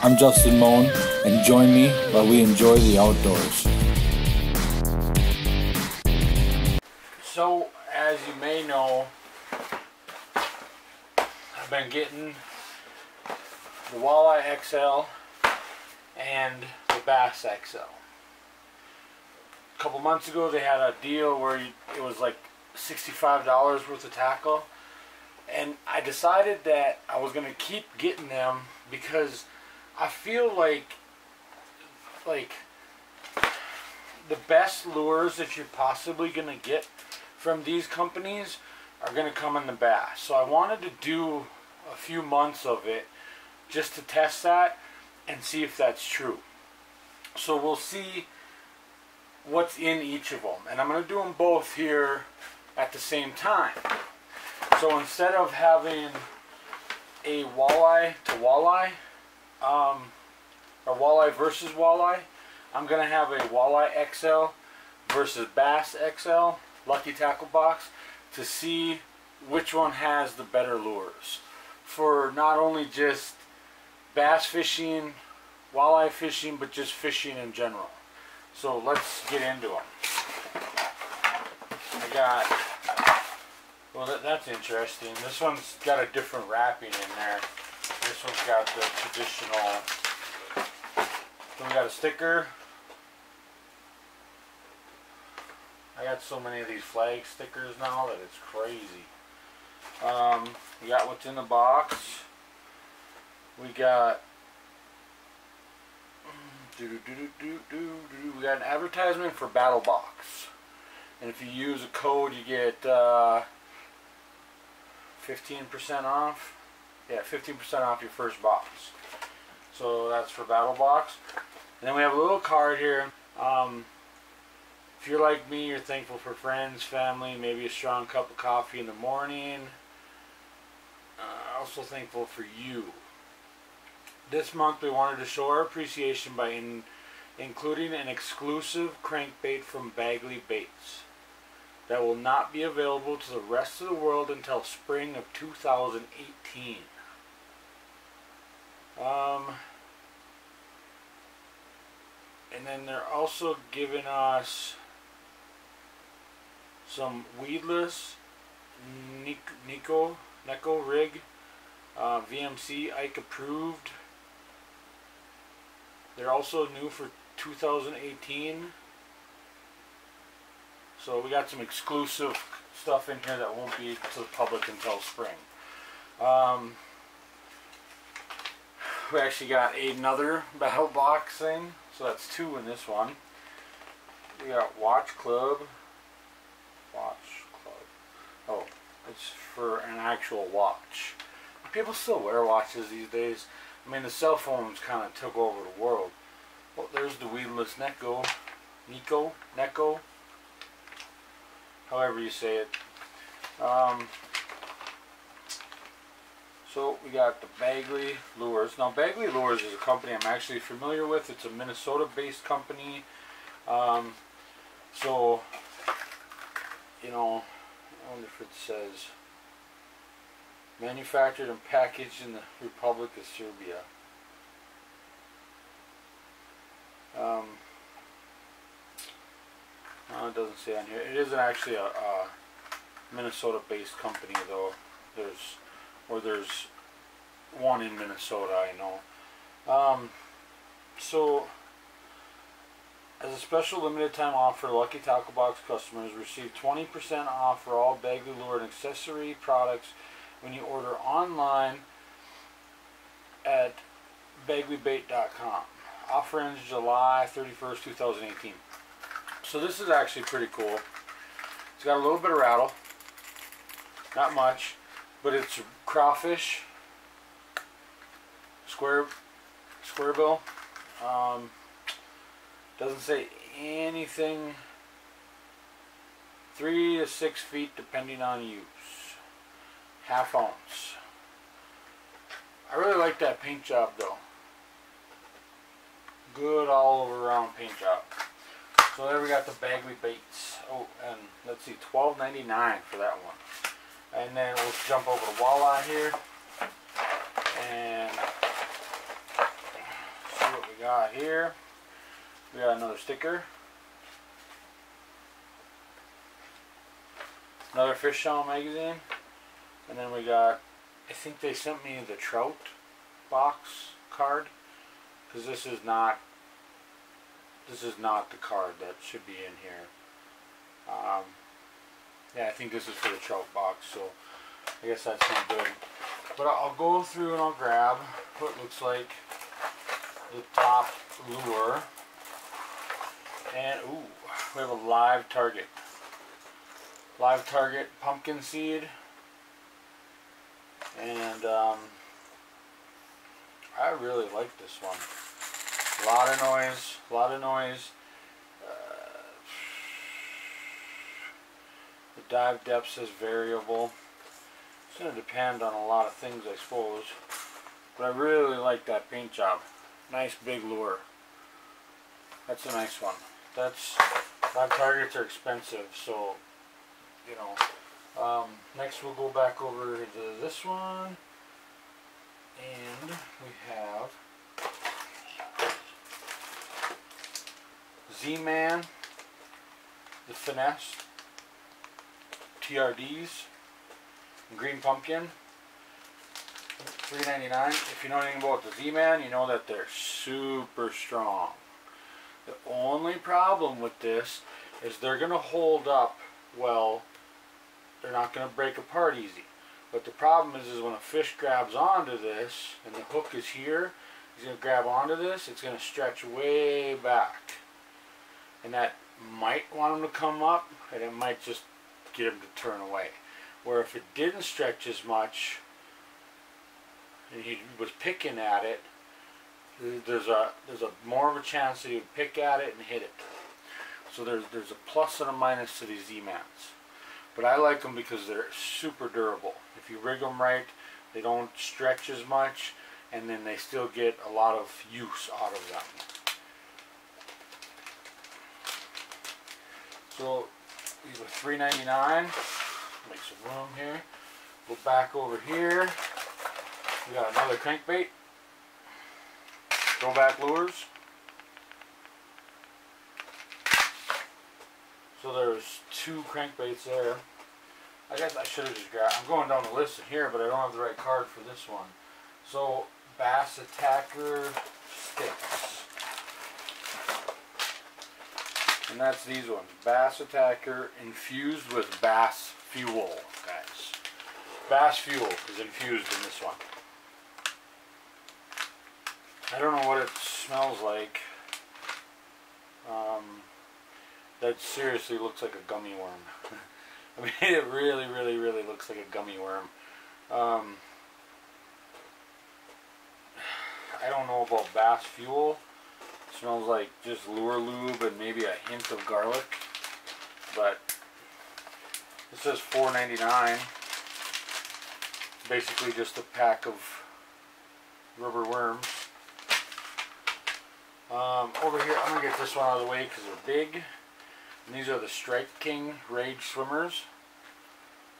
I'm Justin Moen, and join me while we enjoy the outdoors. So, as you may know, I've been getting the Walleye XL and the Bass XL. A couple months ago they had a deal where it was like $65 worth of tackle, and I decided that I was going to keep getting them because I feel like the best lures that you're possibly going to get from these companies are going to come in the bass. So I wanted to do a few months of it just to test that and see if that's true. So we'll see what's in each of them, and I'm going to do them both here at the same time. So instead of having a walleye to walleye, or walleye versus walleye, I'm going to have a Walleye XL versus Bass XL Lucky Tackle Box to see which one has the better lures for not only just bass fishing, walleye fishing, but just fishing in general. So let's get into them. I got, well, that's interesting. This one's got a different wrapping in there. This one's got the traditional. So we got a sticker. I got so many of these flag stickers now that it's crazy. We got what's in the box. We got we got an advertisement for Battle Box, and if you use a code you get 15% off. Yeah, 15% off your first box. So that's for Battle Box. And then we have a little card here. If you're like me, you're thankful for friends, family, maybe a strong cup of coffee in the morning. Also thankful for you. This month we wanted to show our appreciation by including an exclusive crankbait from Bagley Baits that will not be available to the rest of the world until spring of 2018. And then they're also giving us some weedless Neko rig, VMC Ike approved. They're also new for 2018. So we got some exclusive stuff in here that won't be to the public until spring. We actually got another Battle Box thing, so that's two in this one. We got Watch Club. Oh, it's for an actual watch. People still wear watches these days. I mean, the cell phones kind of took over the world. Well, there's the weedless Neko, however you say it. So we got the Bagley Lures. Now Bagley Lures is a company I'm actually familiar with. It's a Minnesota-based company. So, you know, I wonder if it says manufactured and packaged in the Republic of Serbia. No, it doesn't say on here. It isn't actually a Minnesota-based company though. There's one in Minnesota, I know. So, as a special limited time offer, Lucky Tackle Box customers receive 20% off for all Bagley Lure and accessory products when you order online at bagleybait.com. Offer ends July 31st, 2018. So this is actually pretty cool. It's got a little bit of rattle. Not much. But it's crawfish, square bill. Doesn't say anything. 3 to 6 feet depending on use. ½ ounce. I really like that paint job though. Good all over around paint job. So there we got the Bagley Baits. Oh, and let's see, $12.99 for that one. And then we'll jump over to Walleye here. And got here? We got another sticker. Another Fish Channel magazine. And then we got, I think they sent me the trout box card. Because this is not the card that should be in here. Yeah, I think this is for the trout box, so I guess that's not good. But I'll go through and I'll grab what looks like the top lure. And, ooh, we have a live target. Live target pumpkin seed. And I really like this one. A lot of noise, a lot of noise. The dive depth is variable. It's going to depend on a lot of things, I suppose. But I really like that paint job. Nice big lure. That's a nice one. Live targets are expensive, so, you know. Next we'll go back over to this one. And we have Z-Man, the Finesse, TRDs, Green Pumpkin, $3.99. If you know anything about the Z-Man, you know that they're super strong. The only problem with this is they're going to hold up well. They're not going to break apart easy. But the problem is when a fish grabs onto this and the hook is here, he's going to grab onto this, it's going to stretch way back. And that might want him to come up, and it might just get him to turn away. Where if it didn't stretch as much, and he was picking at it, there's a more of a chance that he would pick at it and hit it. So there's a plus and a minus to these Z-Mans. But I like them because they're super durable. If you rig them right, they don't stretch as much, and then they still get a lot of use out of them. So these are $3.99. Make some room here. Go back over here. We got another crankbait. Throwback lures. So there's 2 crankbaits there. I guess I should have just grabbed. I'm going down the list here, but I don't have the right card for this one. So Bass Attacker sticks. And that's these ones. Bass Attacker infused with Bass Fuel, guys. Bass Fuel is infused in this one. I don't know what it smells like. That seriously looks like a gummy worm. I mean, it really, really, really looks like a gummy worm. I don't know about Bass Fuel. It smells like just lure lube and maybe a hint of garlic. But it says $4.99. Basically just a pack of rubber worms. Over here, I'm going to get this one out of the way because they're big. And these are the Strike King Rage Swimmers.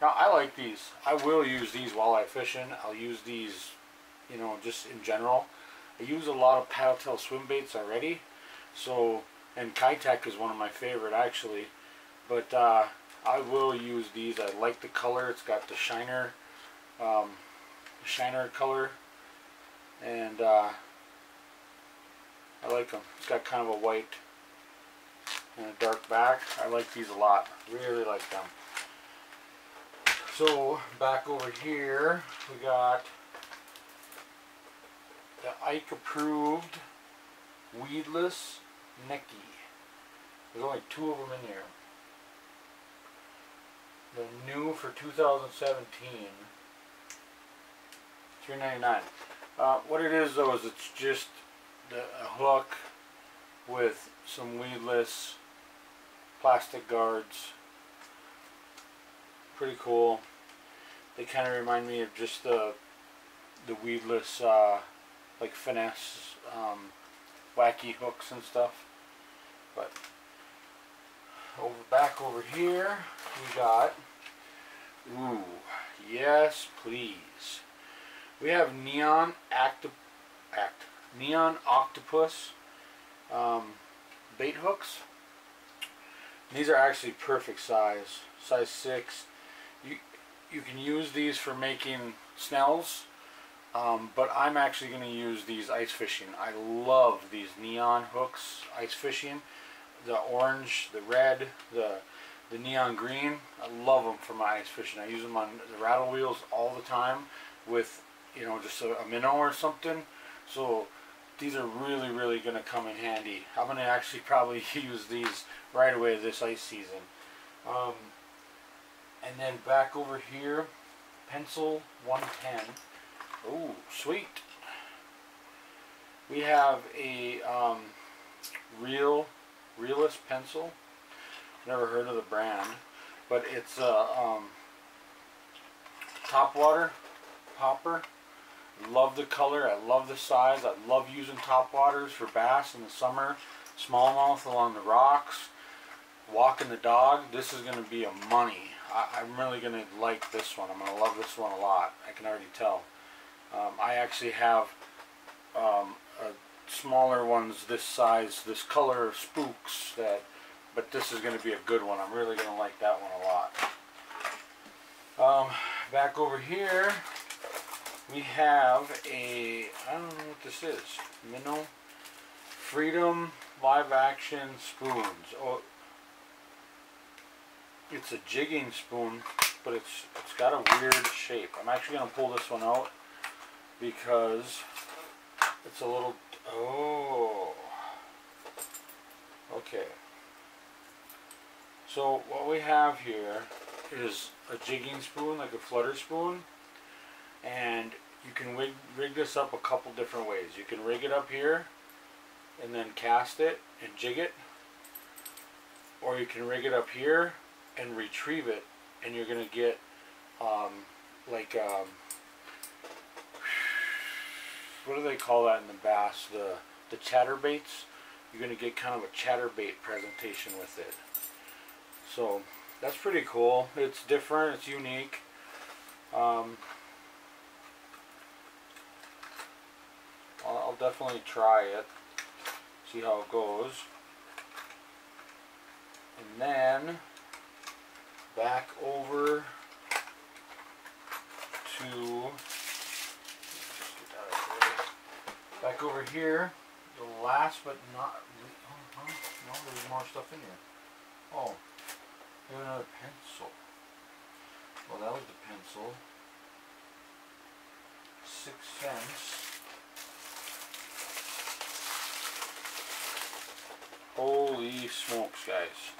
Now, I like these. I will use these walleye fishing. I'll use these, you know, just in general. I use a lot of paddle tail swim baits already. So, and Kitech is one of my favorite actually. But I will use these. I like the color. It's got the shiner color. And I like them. It's got kind of a white and a dark back. I like these a lot. Really like them. So back over here we got the Ike approved weedless Nicky. There's only 2 of them in here. They're new for 2017. $3.99. What it is though is it's just a hook with some weedless plastic guards. Pretty cool. They kind of remind me of just the weedless like finesse wacky hooks and stuff. But back over here we got, ooh, yes please, we have neon Neon Octopus bait hooks. These are actually perfect size 6. You can use these for making snells, but I'm actually going to use these ice fishing. I love these neon hooks ice fishing. The orange, the red, the neon green. I love them for my ice fishing. I use them on the rattle wheels all the time with, you know, just a minnow or something. So these are really going to come in handy. I'm going to actually probably use these right away this ice season. And then back over here, Pencil 110. Oh, sweet. We have a realist pencil. Never heard of the brand, but it's a topwater popper. Love the color. I love the size. I love using topwaters for bass in the summer. Smallmouth along the rocks. Walking the dog. This is going to be a money. I'm really going to like this one. I'm going to love this one a lot. I can already tell. I actually have smaller ones this size, this color spooks, but this is going to be a good one. I'm really going to like that one a lot. Back over here, we have I don't know what this is. Minnow Freedom Live Action Spoons. Oh, it's a jigging spoon, but it's got a weird shape. I'm actually going to pull this one out because it's a little, oh, okay. So what we have here is a jigging spoon, like a flutter spoon, and you can rig this up a couple different ways. You can rig it up here and then cast it and jig it, or you can rig it up here and retrieve it, and you're going to get like what do they call that in the bass? The chatterbaits. You're going to get kind of a chatterbait presentation with it. So that's pretty cool. It's different. It's unique. I'll definitely try it. See how it goes. And then back over to back over here, the last but not no, there's more stuff in here. Oh, here's another pencil. Well, that was the pencil. 6 cents. Holy smokes, guys.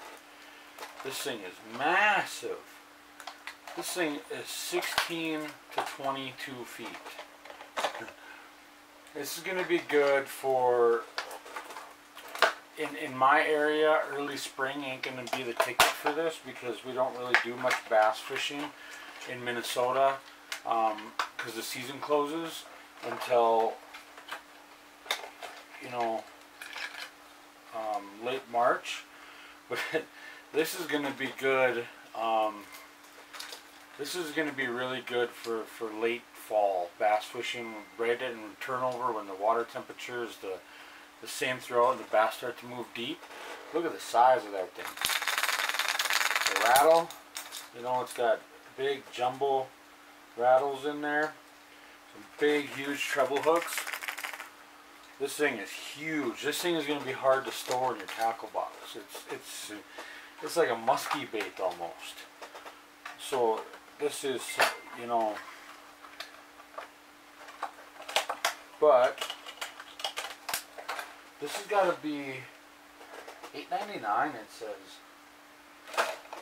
This thing is massive. This thing is 16 to 22 feet. This is going to be good for, in my area, early spring ain't going to be the ticket for this because we don't really do much bass fishing in Minnesota because the season closes until, you know, late March. But this is going to be good. This is going to be really good for late fall bass fishing, right in turnover when the water temperature is the same throughout and the bass start to move deep. Look at the size of that thing. The rattle, you know, it's got big jumbo rattles in there. Some big, huge treble hooks. This thing is huge. This thing is going to be hard to store in your tackle box. It's like a musky bait almost. So this is, you know, but this has got to be $8.99. It says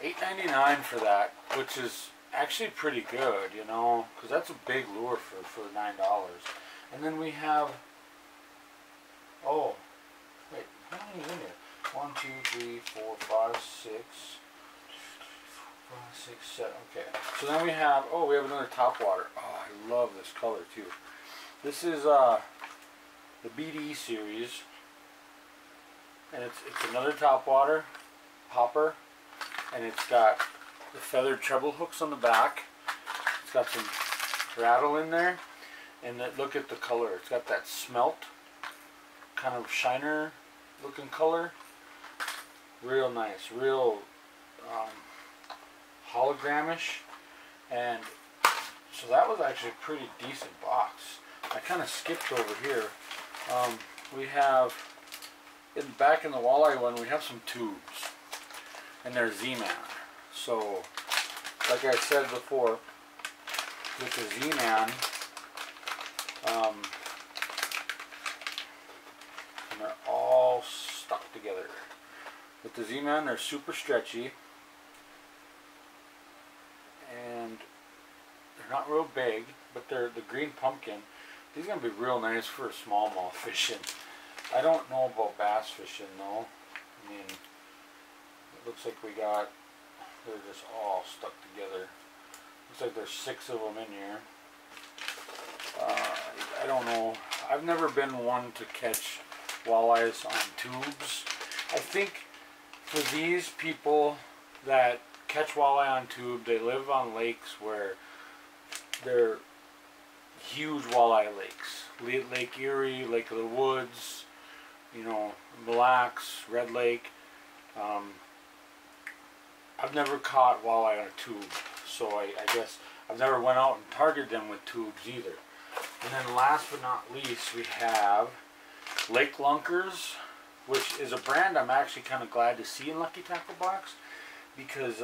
$8.99 for that, which is actually pretty good, you know, because that's a big lure for $9. And then we have, oh, wait, how many is in here? 1, 2, 3, 4, 5, 6, 5, 6, 7. Okay. So then we have, oh, we have another topwater. Oh, I love this color too. This is the BD series, and it's another topwater popper, and it's got the feathered treble hooks on the back. It's got some rattle in there, and look at the color. It's got that smelt kind of shiner looking color. Real nice, real hologramish. And so that was actually a pretty decent box. I kind of skipped over here. We have, back in the walleye one, we have some tubes. And they're Z-Man. So, like I said before, with the Z-Man, and they're all stuck together. With the Z-Man, they're super stretchy. And they're not real big, but they're the green pumpkin. These are going to be real nice for smallmouth fishing. I don't know about bass fishing though. I mean, it looks like we got, they're just all stuck together. Looks like there's 6 of them in here. I don't know. I've never been one to catch walleyes on tubes. I think for these people that catch walleye on tube, they live on lakes where they're huge walleye lakes. Lake Erie, Lake of the Woods, you know, Mille Lacs, Red Lake. I've never caught walleye on a tube, so I guess I've never went out and targeted them with tubes either. And then last but not least, we have Lake Lunkers, which is a brand I'm actually kind of glad to see in Lucky Tackle Box, because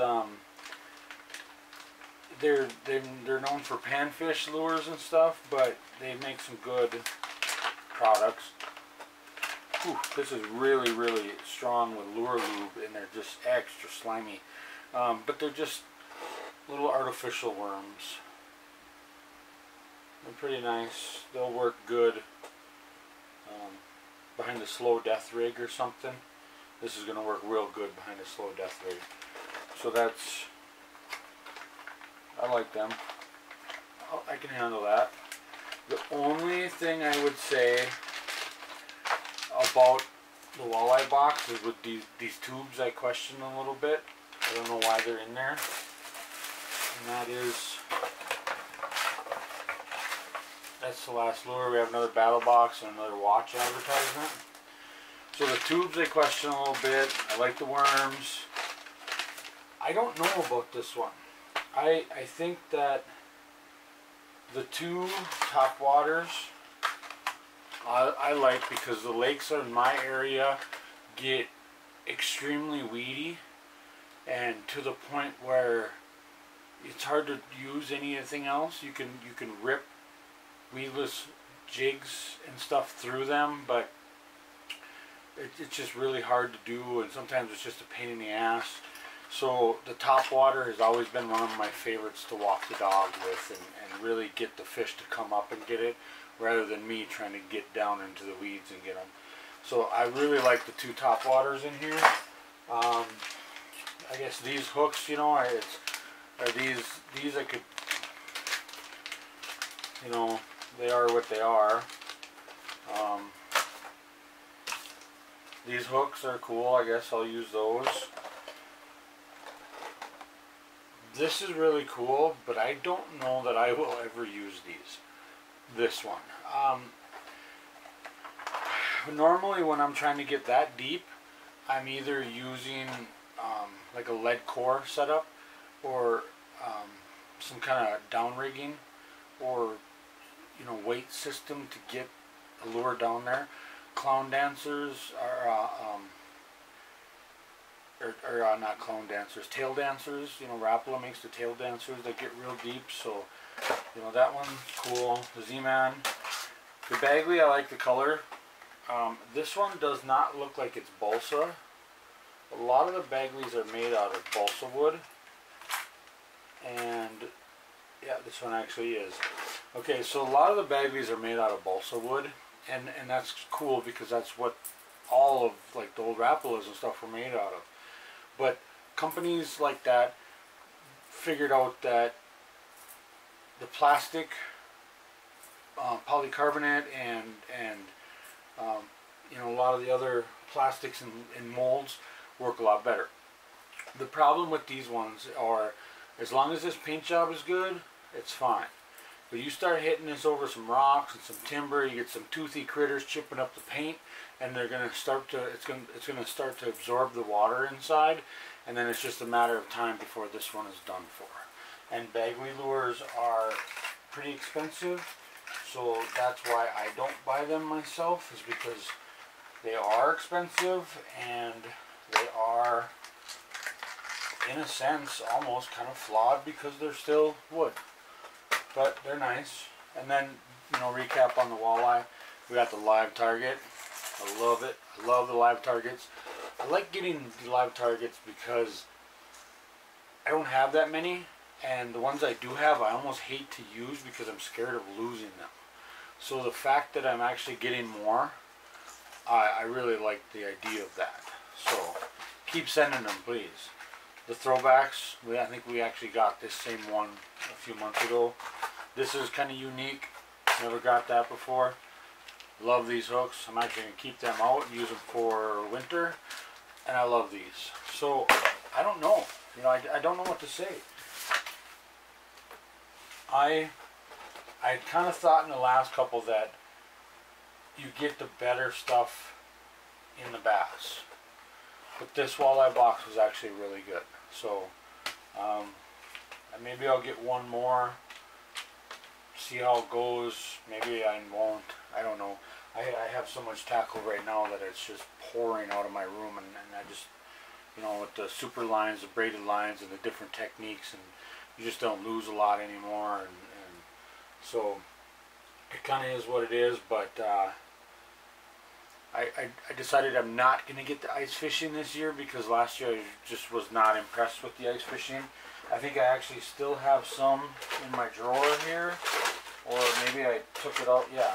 they're known for panfish lures and stuff, but they make some good products. Whew, this is really, really strong with lure lube, and they're just extra slimy. But they're just little artificial worms. They're pretty nice. They'll work good behind a slow death rig or something. This is going to work real good behind a slow death rig. So that's, I like them. I can handle that. The only thing I would say about the walleye box is with these tubes I question a little bit. I don't know why they're in there. And that is, that's the last lure. We have another battle box and another watch advertisement. So the tubes I question a little bit. I like the worms. I don't know about this one. I think that the 2 top waters I like, because the lakes in my area get extremely weedy, and to the point where it's hard to use anything else. You can rip weedless jigs and stuff through them, but it's just really hard to do, and sometimes it's just a pain in the ass. So the top water has always been one of my favorites to walk the dog with, and really get the fish to come up and get it, rather than me trying to get down into the weeds and get them. So I really like the 2 top waters in here. I guess these hooks, you know, these I could, you know, they are what they are. These hooks are cool. I guess I'll use those. This is really cool, but I don't know that I will ever use these. This one. Normally when I'm trying to get that deep, I'm either using like a lead core setup, or some kind of down rigging, or you know, weight system to get a lure down there. Clown dancers are not clown dancers, tail dancers. You know, Rapala makes the tail dancers that get real deep, so you know, that one's cool. The Z-Man. The Bagley, I like the color. This one does not look like it's balsa. A lot of the Bagleys are made out of balsa wood, and yeah, this one actually is. Okay, so a lot of the Bagleys are made out of balsa wood, and that's cool, because that's what all of like the old Rapalas and stuff were made out of. But companies like that figured out that the plastic, polycarbonate, and you know, a lot of the other plastics and molds work a lot better. The problem with these ones are, as long as this paint job is good, it's fine. But you start hitting this over some rocks and some timber, you get some toothy critters chipping up the paint, and they're gonna start to it's gonna start to absorb the water inside, and then it's just a matter of time before this one is done for. And Bagley lures are pretty expensive, so that's why I don't buy them myself, is because they are expensive and they are, in a sense, almost kind of flawed because they're still wood. But they're nice. And then, you know, recap on the walleye. We got the live target. I love it. I love the live targets. I like getting the live targets because I don't have that many, and the ones I do have I almost hate to use because I'm scared of losing them. So the fact that I'm actually getting more, I really like the idea of that. So keep sending them, please. The throwbacks, I think we actually got this same one a few months ago. This is kind of unique. Never got that before. Love these hooks. I'm actually going to keep them out and use them for winter. And I love these. So, I don't know. You know, I don't know what to say. I kind of thought in the last couple that you get the better stuff in the bass. But this walleye box was actually really good. So, maybe I'll get one more, see how it goes. Maybe I won't. I don't know. I have so much tackle right now that it's just pouring out of my room, and I just, you know, with the super lines, the braided lines, and the different techniques, and you just don't lose a lot anymore, and so it kind of is what it is. But I decided I'm not going to get the ice fishing this year because last year I just was not impressed with the ice fishing. I think I actually still have some in my drawer here, or maybe I took it out. Yeah,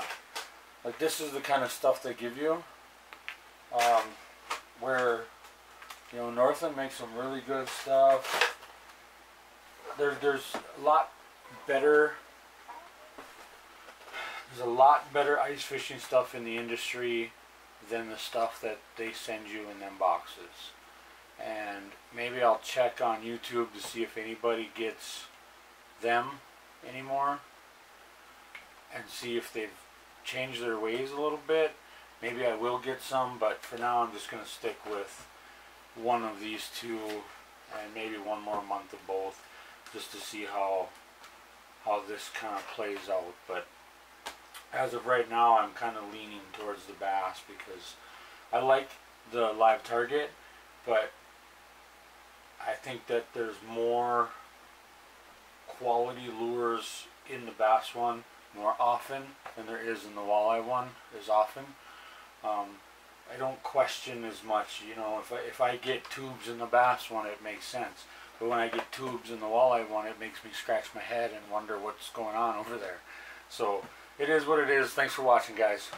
like this is the kind of stuff they give you, where, you know, Northland makes some really good stuff. There's a lot better. There's a lot better ice fishing stuff in the industry than the stuff that they send you in them boxes. And maybe I'll check on YouTube to see if anybody gets them anymore, and see if they've changed their ways a little bit. Maybe I will get some, but for now I'm just going to stick with one of these two, and maybe one more month of both, just to see how this kind of plays out. But as of right now, I'm kind of leaning towards the bass because I like the live target, but I think that there's more quality lures in the bass one more often than there is in the walleye one as often. I don't question as much, you know, if I get tubes in the bass one, it makes sense. But when I get tubes in the walleye one, it makes me scratch my head and wonder what's going on over there. So it is what it is. Thanks for watching, guys.